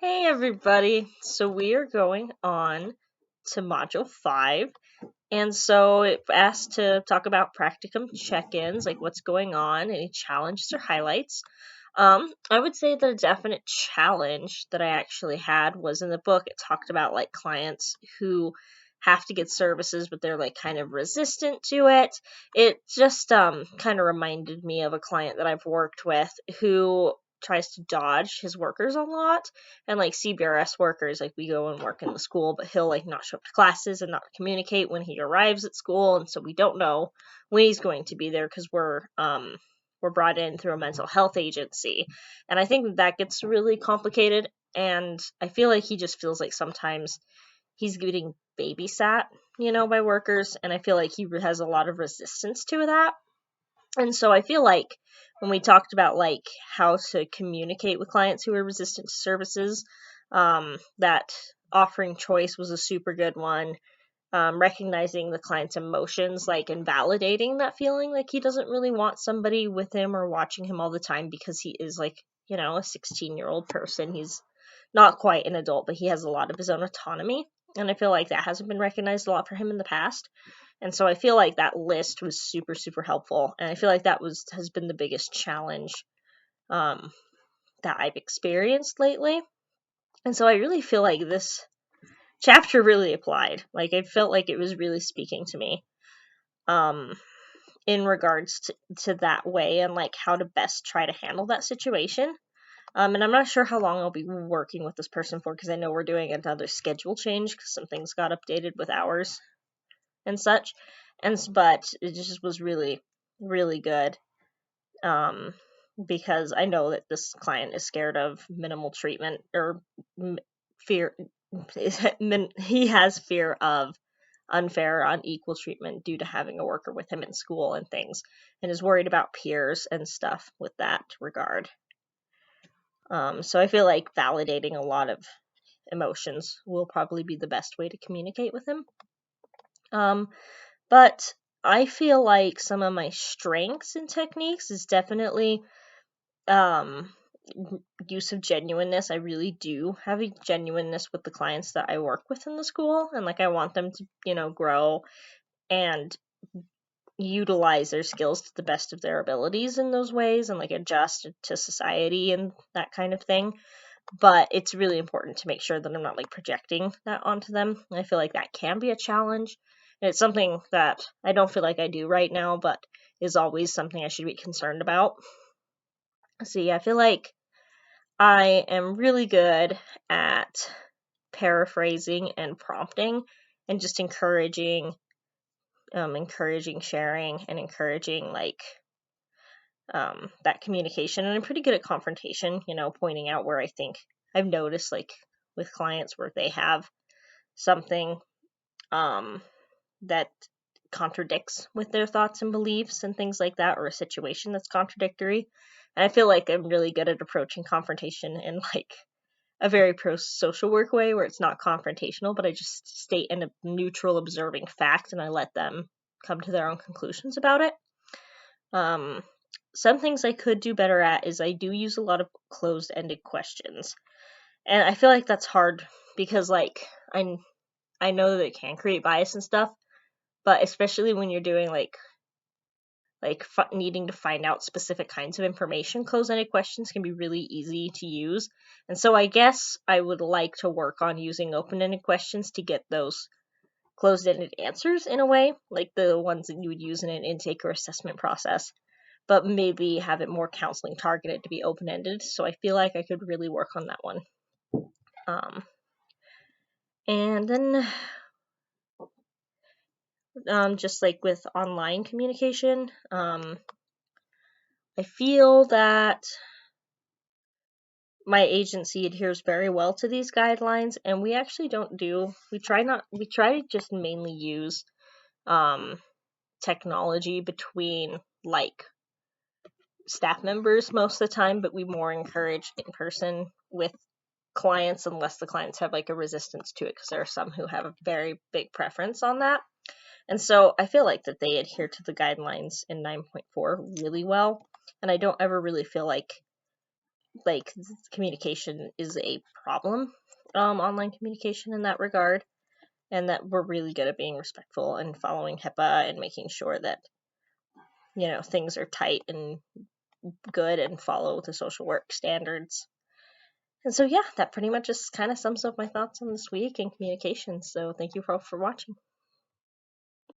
Hey everybody! So we are going on to Module 5, and so it asked to talk about Practicum check-ins, like what's going on, any challenges or highlights. I would say that a definite challenge that I actually had was in the book. It talked about like clients who have to get services, but they're like kind of resistant to it. It just kind of reminded me of a client that I've worked with who tries to dodge his workers a lot, and like CBRS workers, like we go and work in the school, but he'll like not show up to classes and not communicate when he arrives at school, and so we don't know when he's going to be there because we're brought in through a mental health agency. And I think that gets really complicated. And I feel like he just feels like sometimes he's getting babysat, by workers. And I feel like he has a lot of resistance to that. And so I feel like when we talked about like how to communicate with clients who are resistant to services, that offering choice was a super good one. Recognizing the client's emotions, like, and validating that feeling, like he doesn't really want somebody with him or watching him all the time because he is like, a 16-year-old person. He's not quite an adult, but he has a lot of his own autonomy. And I feel like that hasn't been recognized a lot for him in the past. And so I feel like that list was super, super helpful. And I feel like that has been the biggest challenge um, that I've experienced lately. And so I really feel like this chapter really applied. Like, I felt like it was really speaking to me in regards to that way and like how to best try to handle that situation. And I'm not sure how long I'll be working with this person for, because I know we're doing another schedule change because some things got updated with hours and such. But it just was really, really good. Because I know that this client is scared of minimal treatment or fear. He has fear of unfair or unequal treatment due to having a worker with him in school and things, and is worried about peers and stuff with that regard. So I feel like validating a lot of emotions will probably be the best way to communicate with him. But I feel like some of my strengths and techniques is definitely use of genuineness. I really do have a genuineness with the clients that I work with in the school, and like I want them to, grow and utilize their skills to the best of their abilities in those ways and like adjust to society and that kind of thing. But it's really important to make sure that I'm not like projecting that onto them. And I feel like that can be a challenge. And it's something that I don't feel like I do right now, but is always something I should be concerned about. So yeah, I feel like I am really good at paraphrasing and prompting and just encouraging sharing and encouraging like that communication. And I'm pretty good at confrontation, pointing out where I think I've noticed like with clients where they have something that contradicts with their thoughts and beliefs and things like that, or a situation that's contradictory. And I feel like I'm really good at approaching confrontation in like a very pro-social work way where it's not confrontational, but I just state a neutral observing fact and I let them come to their own conclusions about it. Some things I could do better at is I do use a lot of closed-ended questions. And I feel like that's hard because like I know that it can create bias and stuff, but especially when you're doing like needing to find out specific kinds of information, closed-ended questions can be really easy to use. And so I guess I would like to work on using open-ended questions to get those closed-ended answers in a way, like the ones that you would use in an intake or assessment process, but maybe have it more counseling targeted to be open-ended. So I feel like I could really work on that one. And then just like with online communication, I feel that my agency adheres very well to these guidelines, and we actually we try to just mainly use technology between like staff members most of the time, but we more encourage in person with clients unless the clients have like a resistance to it, because there are some who have a very big preference on that. And so I feel like that they adhere to the guidelines in 9.4 really well, and I don't ever really feel like like communication is a problem, online communication in that regard, and that we're really good at being respectful and following HIPAA and making sure that, things are tight and good and follow the social work standards. And so, yeah, that pretty much just kind of sums up my thoughts on this week in communication. So thank you for watching.